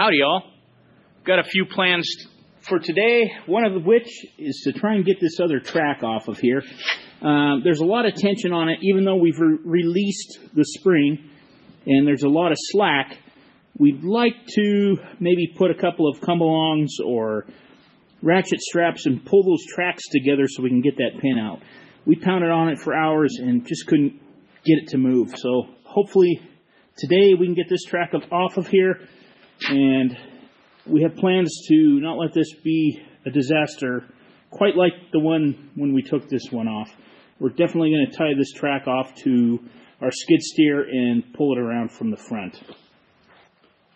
Howdy, y'all. Got a few plans for today, one of which is to try and get this other track off of here. There's a lot of tension on it, even though we've released the spring, and there's a lot of slack. We'd like to maybe put a couple of come-alongs or ratchet straps and pull those tracks together so we can get that pin out. We pounded on it for hours and just couldn't get it to move. So hopefully today we can get this track off of here, and we have plans to not let this be a disaster quite like the one when we took this one off. We're definitely going to tie this track off to our skid steer and pull it around from the front.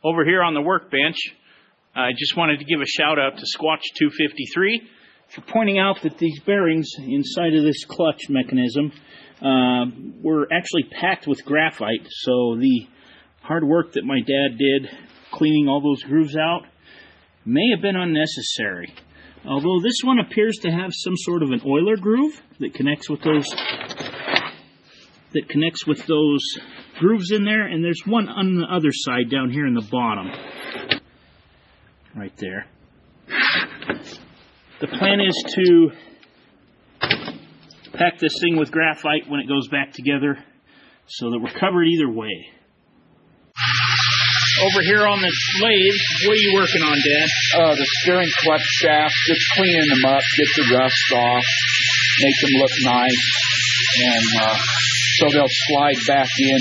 Over here on the workbench, I just wanted to give a shout out to Squatch 253 for pointing out that these bearings inside of this clutch mechanism were actually packed with graphite, so the hard work that my dad did cleaning all those grooves out may have been unnecessary. Although this one appears to have some sort of an oiler groove that connects with those grooves in there, and there's one on the other side down here in the bottom. Right there. The plan is to pack this thing with graphite when it goes back together so that we're covered either way. Over here on the lathe, what are you working on, Dad? The steering clutch shaft, just cleaning them up, get the rust off, make them look nice, and so they'll slide back in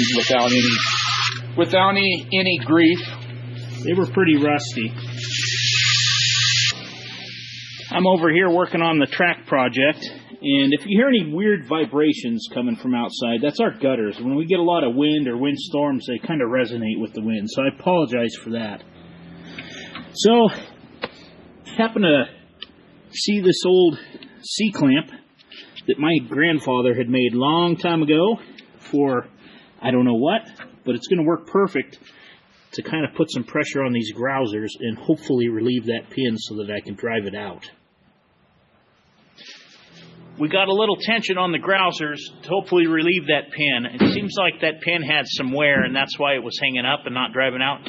without any grief. They were pretty rusty. I'm over here working on the track project, and if you hear any weird vibrations coming from outside, that's our gutters. When we get a lot of wind or wind storms, they kind of resonate with the wind, so I apologize for that. So, happened to see this old C-clamp that my grandfather had made a long time ago for I don't know what, but it's going to work perfect to kind of put some pressure on these grousers and hopefully relieve that pin so that I can drive it out. We got a little tension on the grousers to hopefully relieve that pin. It seems like that pin had some wear, and that's why it was hanging up and not driving out.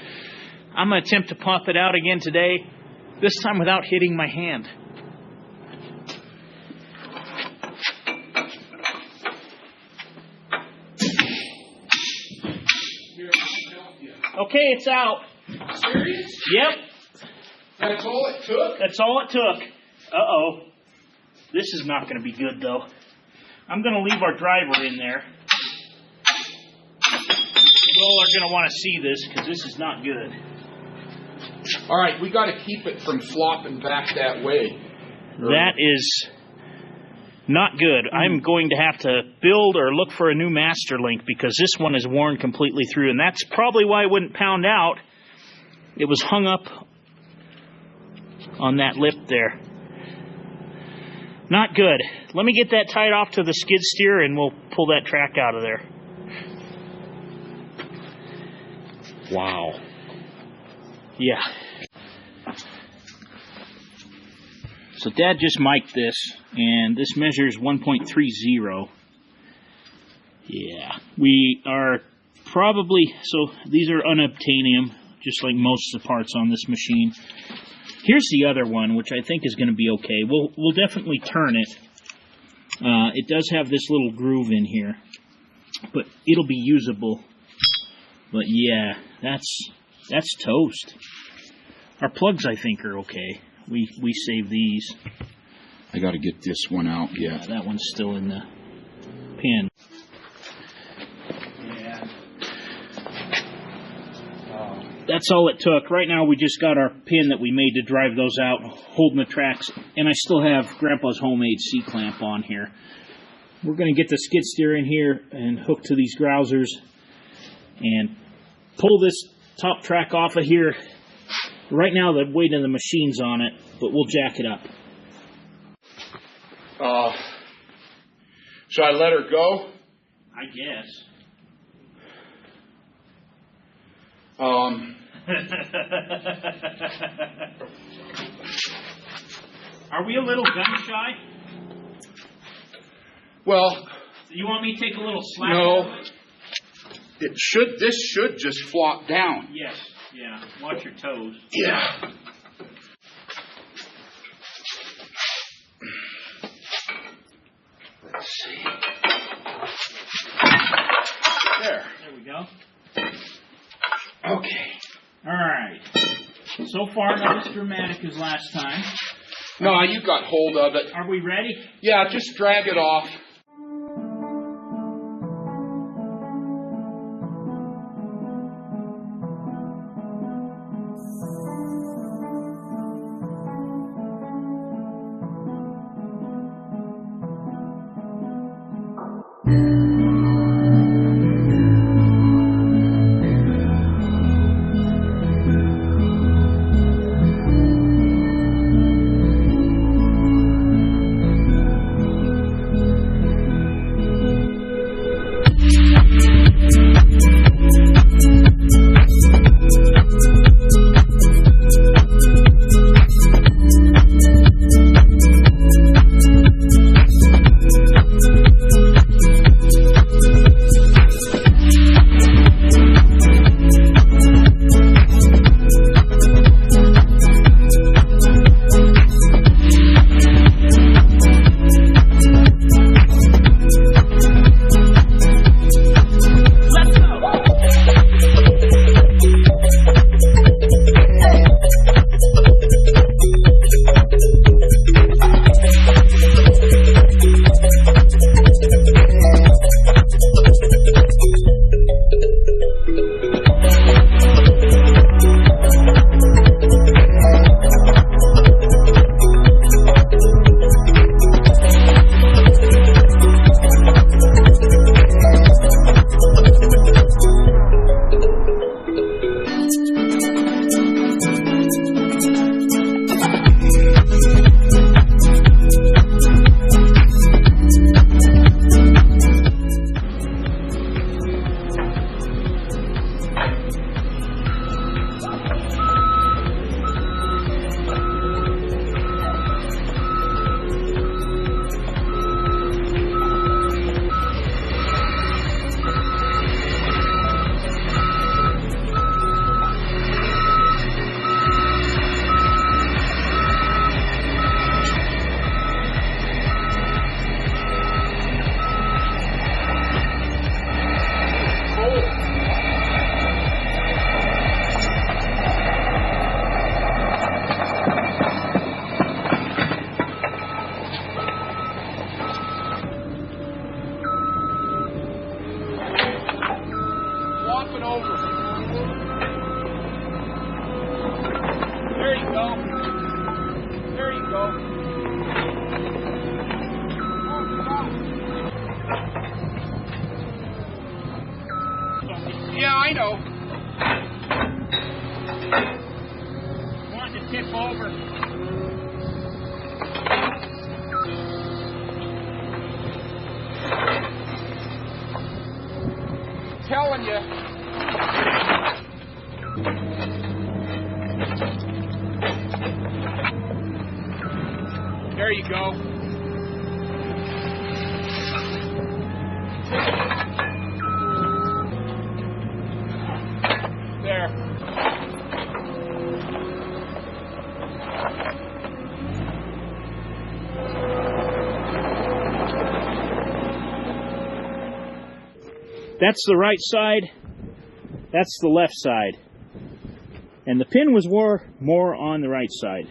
I'm going to attempt to pop it out again today, this time without hitting my hand. Okay, it's out. Serious? Yep. That's all it took? That's all it took. Uh-oh. This is not going to be good, though. I'm going to leave our driver in there. You all are going to want to see this, because this is not good. All right, we got to keep it from flopping back that way. That is not good. I'm going to have to build or look for a new master link, because this one is worn completely through, and that's probably why it wouldn't pound out. It was hung up on that lip there. Not good. Let me get that tied off to the skid steer and we'll pull that track out of there. Wow. Yeah. So Dad just mic'd this, and this measures 1.30. Yeah. We are probably, so these are unobtainium, just like most of the parts on this machine. Here's the other one, which I think is going to be okay. We'll definitely turn it. It does have this little groove in here, but it'll be usable. But yeah, that's toast. Our plugs, I think, are okay. We save these. I got to get this one out yet. Yeah, that one's still in the pin. That's all it took. Right now we just got our pin that we made to drive those out, holding the tracks, and I still have Grandpa's homemade C-clamp on here. We're going to get the skid steer in here and hook to these grousers and pull this top track off of here. Right now the weight of the machine's on it, but we'll jack it up. Should I let her go? I guess. Are we a little gun shy? Well, you want me to take a little slack? No. This should just flop down. Yes. Yeah, watch your toes. Yeah. Let's see. There. There we go. Okay. All right. So far, not as dramatic as last time. No, you got hold of it. Are we ready? Yeah, just drag it off. Yeah, I know. Wanted to tip over. Telling you. There you go. There. That's the right side. That's the left side. And the pin was more on the right side.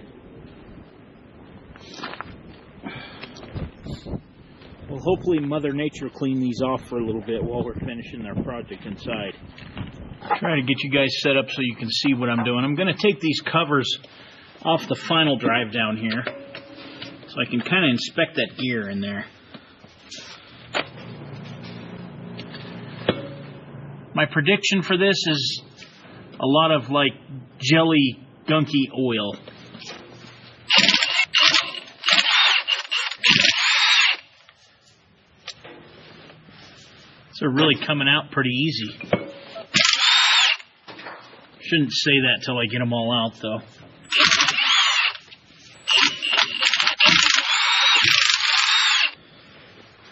Well, hopefully Mother Nature will clean these off for a little bit while we're finishing our project inside. Trying to get you guys set up so you can see what I'm doing. I'm going to take these covers off the final drive down here so I can kind of inspect that gear in there. My prediction for this is a lot of like jelly gunky oil. They're really coming out pretty easy. Shouldn't say that till I get them all out, though.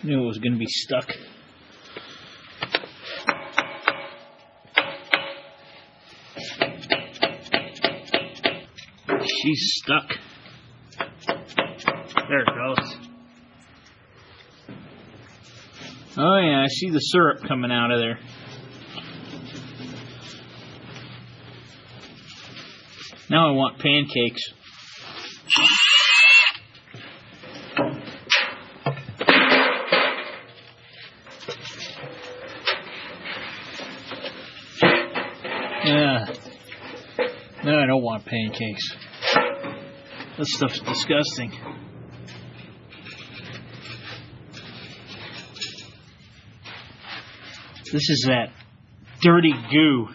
Knew it was going to be stuck. She's stuck. There it goes. Oh yeah, I see the syrup coming out of there. Now I want pancakes. Yeah. No, I don't want pancakes. That stuff's disgusting. This is that dirty goo.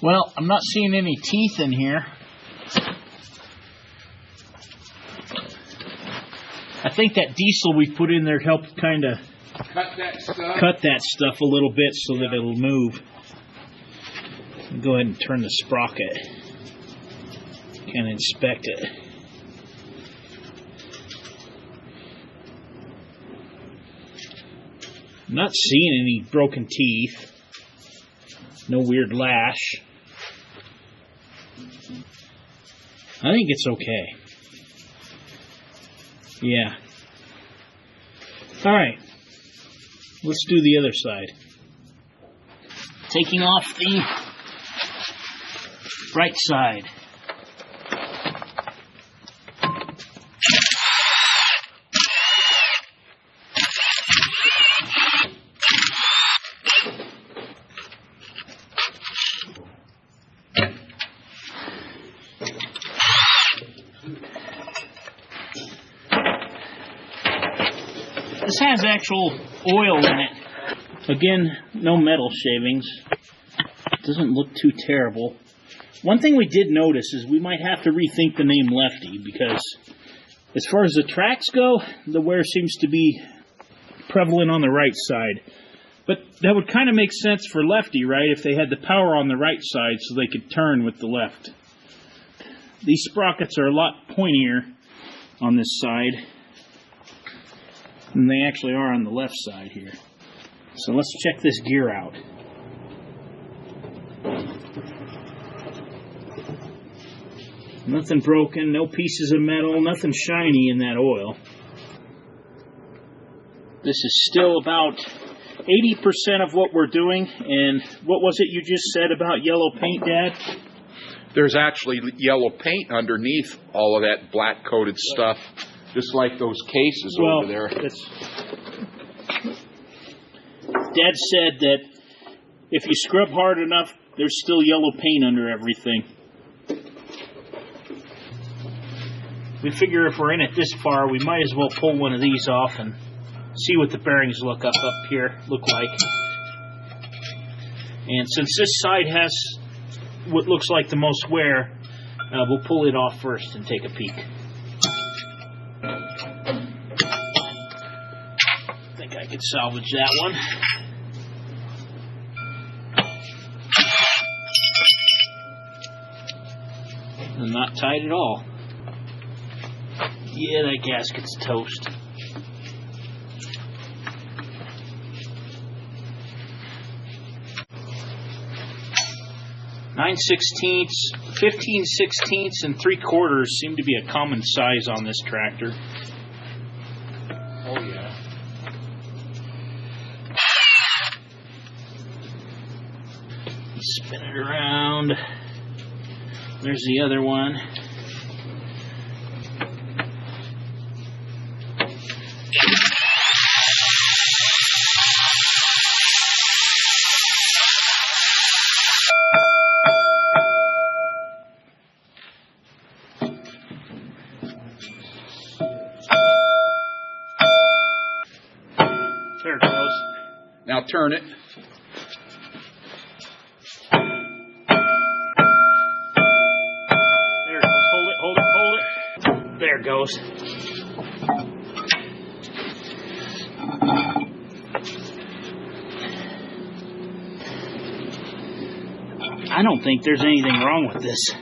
Well, I'm not seeing any teeth in here. I think that diesel we put in there helped kind of cut that stuff a little bit so that it'll move. I'll go ahead and turn the sprocket. Kind of inspect it. I'm not seeing any broken teeth. No weird lash. I think it's okay. Yeah. Alright. Let's do the other side. Taking off the right side. This has actual oil in it. Again, no metal shavings. Doesn't look too terrible. One thing we did notice is we might have to rethink the name Lefty, because as far as the tracks go, the wear seems to be prevalent on the right side. But that would kind of make sense for Lefty, right? If they had the power on the right side so they could turn with the left. These sprockets are a lot pointier on this side than they actually are on the left side here. So let's check this gear out. Nothing broken, no pieces of metal, nothing shiny in that oil. This is still about 80% of what we're doing. And what was it you just said about yellow paint, Dad? There's actually yellow paint underneath all of that black coated stuff, just like those cases over there. Dad said that if you scrub hard enough, there's still yellow paint under everything. We figure if we're in it this far, we might as well pull one of these off and see what the bearings look like. And since this side has what looks like the most wear, we'll pull it off first and take a peek. I think I could salvage that one. And not tight at all. Yeah, that gasket's toast. Nine 16ths, 15 16ths, and 3/4 seem to be a common size on this tractor. Oh yeah. Spin it around. There's the other one. There it goes. Now turn it. There it goes. Hold it. There it goes. I don't think there's anything wrong with this.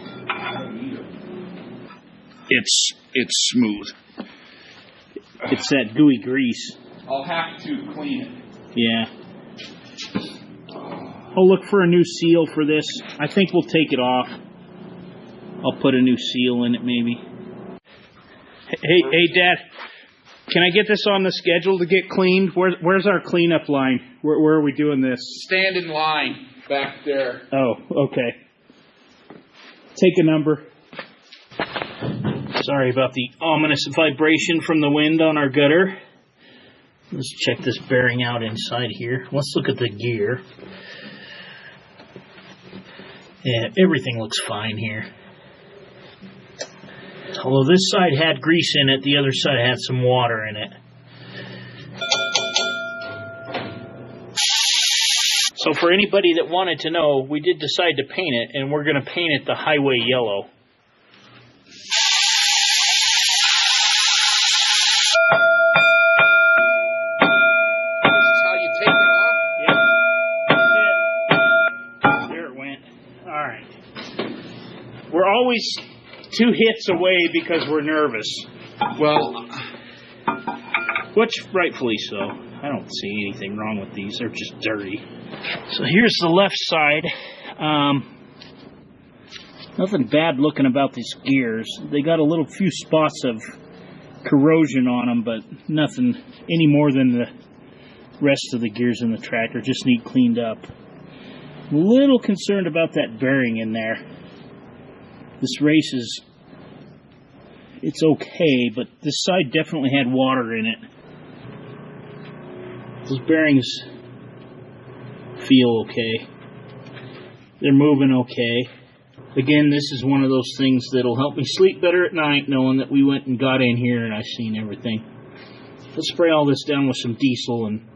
It's smooth. It's that gooey grease. I'll have to clean it. Yeah. I'll look for a new seal for this. I think we'll take it off. I'll put a new seal in it maybe. Hey, Dad, can I get this on the schedule to get cleaned? Where's our cleanup line? Where are we doing this? Stand in line back there. Oh, okay. Take a number. Sorry about the ominous vibration from the wind on our gutter. Let's check this bearing out inside here. Let's look at the gear. Yeah, everything looks fine here. Although this side had grease in it, the other side had some water in it. So for anybody that wanted to know, we did decide to paint it, and we're going to paint it the highway yellow. This is how you take it off? Yep. There it went. Alright. We're always 2 hits away because we're nervous. Well, which rightfully so. I don't see anything wrong with these. They're just dirty. So here's the left side. Nothing bad looking about these gears. They got a little few spots of corrosion on them, but nothing any more than the rest of the gears in the tractor. Just need cleaned up. I'm a little concerned about that bearing in there. This race is, it's okay, but this side definitely had water in it. Those bearings feel okay. They're moving okay. Again, this is one of those things that'll help me sleep better at night, knowing that we went and got in here and I've seen everything. Let's spray all this down with some diesel and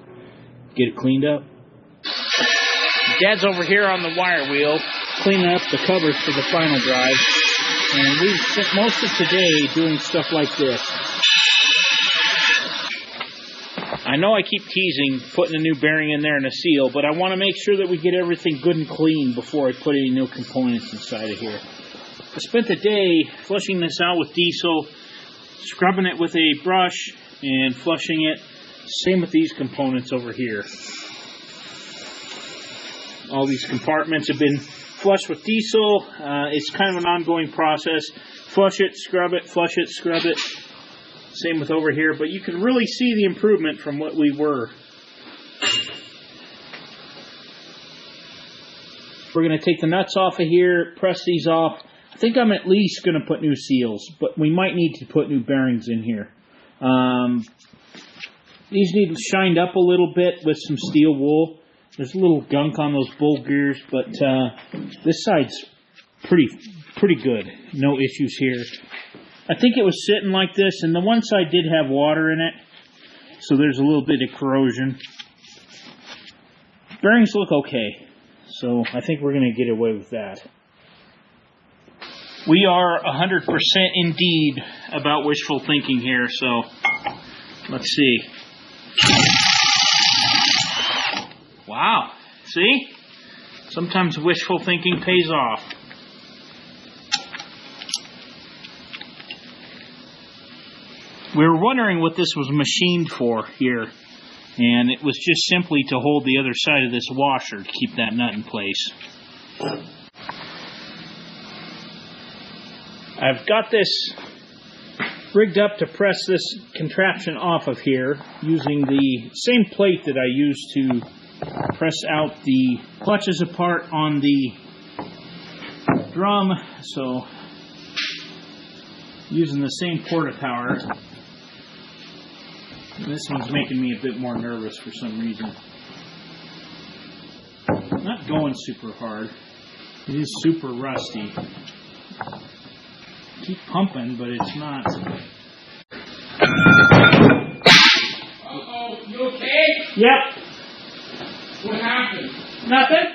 get it cleaned up. Dad's over here on the wire wheel, cleaning up the covers for the final drive. And we've spent most of today doing stuff like this. I know I keep teasing putting a new bearing in there and a seal, but I want to make sure that we get everything good and clean before I put any new components inside of here. I spent the day flushing this out with diesel, scrubbing it with a brush, and flushing it. Same with these components over here. All these compartments have been flushed with diesel. It's kind of an ongoing process. Flush it, scrub it, flush it, scrub it. Same with over here, but you can really see the improvement from what we were. We're going to take the nuts off of here, press these off. I think I'm at least going to put new seals, but we might need to put new bearings in here. These need shined up a little bit with some steel wool. There's a little gunk on those bull gears, but this side's pretty good. No issues here. I think it was sitting like this, and the one side did have water in it, so there's a little bit of corrosion. Bearings look okay, so I think we're going to get away with that. We are 100% indeed about wishful thinking here, so let's see. Wow, see? Sometimes wishful thinking pays off. We were wondering what this was machined for here, and it was just simply to hold the other side of this washer to keep that nut in place. I've got this rigged up to press this contraption off of here using the same plate that I used to press out the clutches apart on the drum, so using the same porta power. This one's making me a bit more nervous for some reason. Not going super hard. It is super rusty. Keep pumping, but it's not. Uh-oh, you okay? Yep. What happened? Nothing.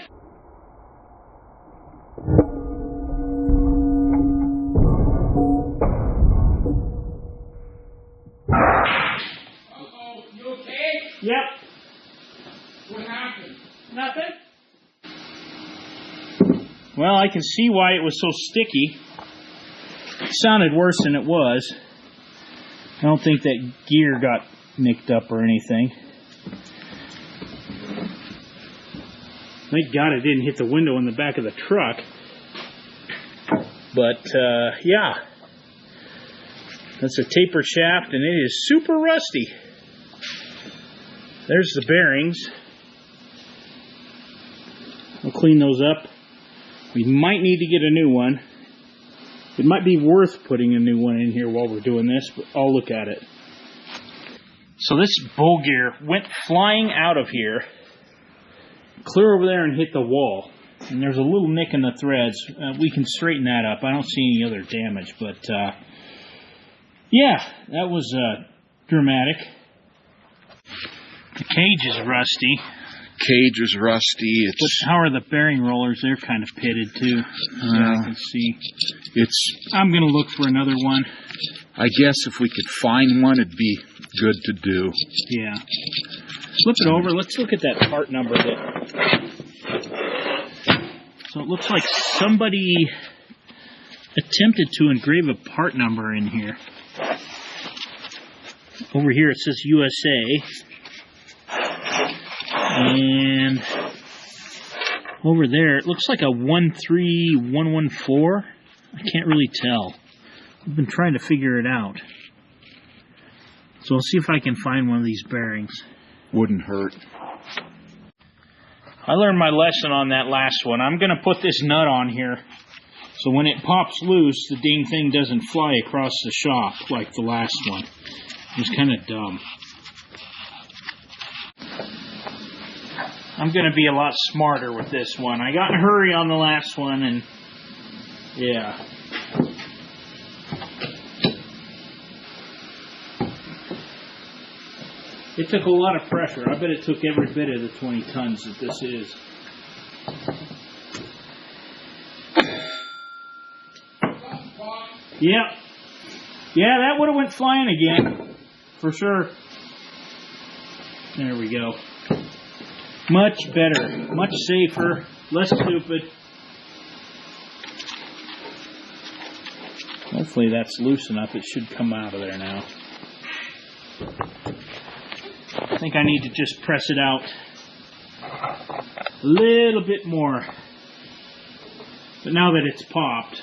Uh-oh, you okay? Yep. What happened? Nothing. Well, I can see why it was so sticky. It sounded worse than it was. I don't think that gear got nicked up or anything. Thank God it didn't hit the window in the back of the truck. But, yeah. That's a tapered shaft, and it is super rusty. There's the bearings. We'll clean those up. We might need to get a new one. It might be worth putting a new one in here while we're doing this, but I'll look at it. So this bow gear went flying out of here, clear over there and hit the wall. And there's a little nick in the threads. We can straighten that up. I don't see any other damage, but yeah, that was dramatic. The cage is rusty. Cage is rusty. It's How are the bearing rollers? They're kind of pitted too. I can see. I'm going to look for another one. I guess if we could find one, it'd be good to do. Yeah. Flip it over. Let's look at that part number. So it looks like somebody attempted to engrave a part number in here. Over here it says USA. And over there, it looks like a 13114. I can't really tell. I've been trying to figure it out. So I'll see if I can find one of these bearings. Wouldn't hurt. I learned my lesson on that last one. I'm going to put this nut on here so when it pops loose, the dang thing doesn't fly across the shop like the last one. It was kind of dumb. I'm going to be a lot smarter with this one. I got in a hurry on the last one, and yeah. It took a lot of pressure. I bet it took every bit of the 20 tons that this is. Yep. Yeah, that would have went flying again. For sure. There we go. Much better, much safer, less stupid. Hopefully that's loose enough. It should come out of there now. I think I need to just press it out a little bit more. But now that it's popped,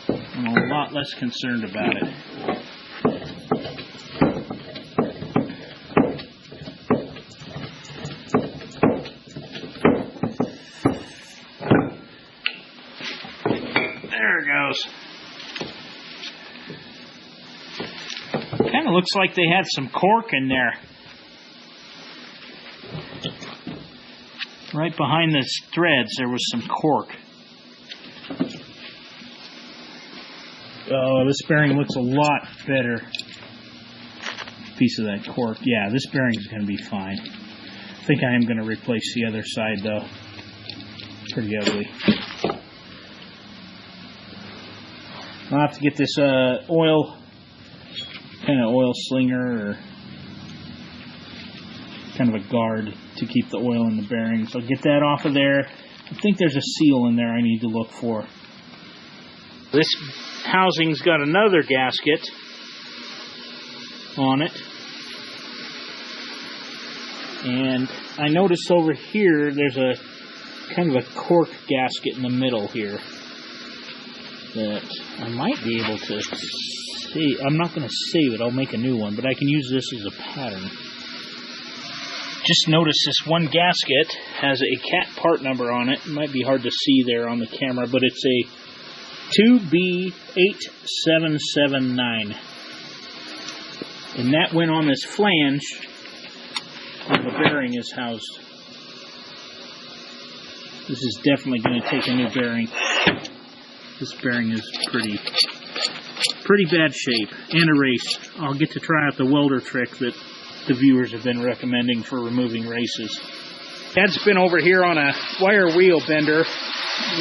I'm a lot less concerned about it. Kind of looks like they had some cork in there. Right behind the threads there was some cork. Oh, this bearing looks a lot better. Piece of that cork. Yeah, this bearing is going to be fine. I think I am going to replace the other side though. Pretty ugly. I'll have to get this oil slinger or kind of a guard to keep the oil in the bearings. I'll get that off of there. I think there's a seal in there I need to look for. This housing's got another gasket on it. And I noticed over here there's a kind of a cork gasket in the middle here that I might be able to save. I'm not going to save it. I'll make a new one, but I can use this as a pattern. Just notice this one gasket has a cat part number on it. It might be hard to see there on the camera, but it's a 2B8779. And that went on this flange where the bearing is housed. This is definitely going to take a new bearing. This bearing is pretty bad shape and erased. I'll get to try out the welder trick that the viewers have been recommending for removing races. Dad's been over here on a wire wheel bender,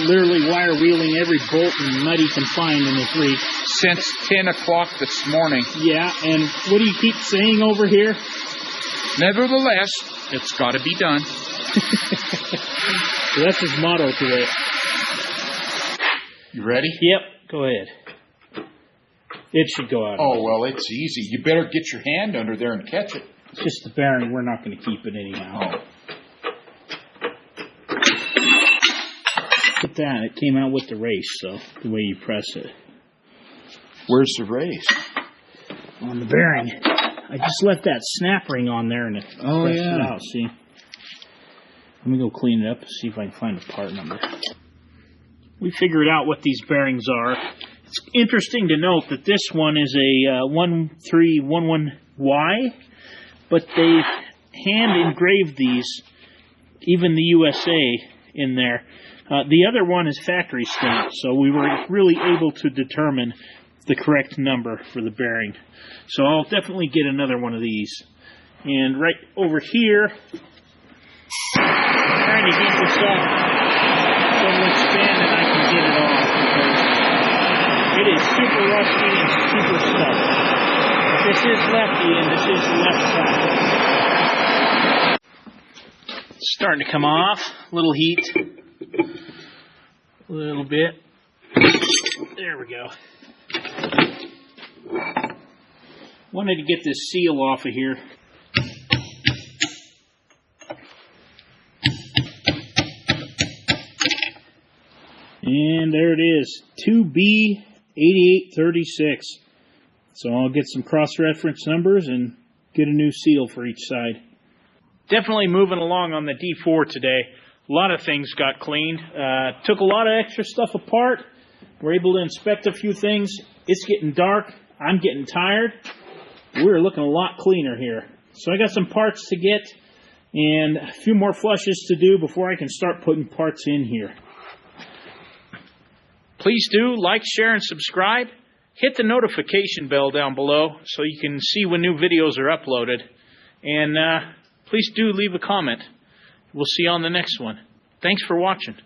literally wire wheeling every bolt and nut he can find in his reach. Since 10 o'clock this morning. Yeah, and what do you keep saying over here? Nevertheless, it's got to be done. So that's his motto today. You ready? Yep, go ahead. It should go out. Oh, well, it's easy. You better get your hand under there and catch it. It's just the bearing. We're not going to keep it anyhow. Oh. Get at that. It came out with the race, so the way you press it. Where's the race? On the bearing. I just left that snap ring on there and it pressed it out, see? Let me go clean it up and see if I can find a part number. We figured out what these bearings are. It's interesting to note that this one is a 1311Y, but they've hand engraved these, even the USA in there. The other one is factory stamped, so we were really able to determine the correct number for the bearing. So I'll definitely get another one of these. And right over here, I'm trying to get this up so it'll expand and I can get it off, because it is super rusty and super stuck. This is lefty and this is the left side. It's starting to come off. A little heat. A little bit. There we go. Wanted to get this seal off of here. And there it is, 2B8836. So I'll get some cross-reference numbers and get a new seal for each side. Definitely moving along on the D4 today. A lot of things got cleaned. Took a lot of extra stuff apart. We're able to inspect a few things. It's getting dark. I'm getting tired. We're looking a lot cleaner here. So I got some parts to get and a few more flushes to do before I can start putting parts in here. Please do like, share, and subscribe. Hit the notification bell down below so you can see when new videos are uploaded. And please do leave a comment. We'll see you on the next one. Thanks for watching.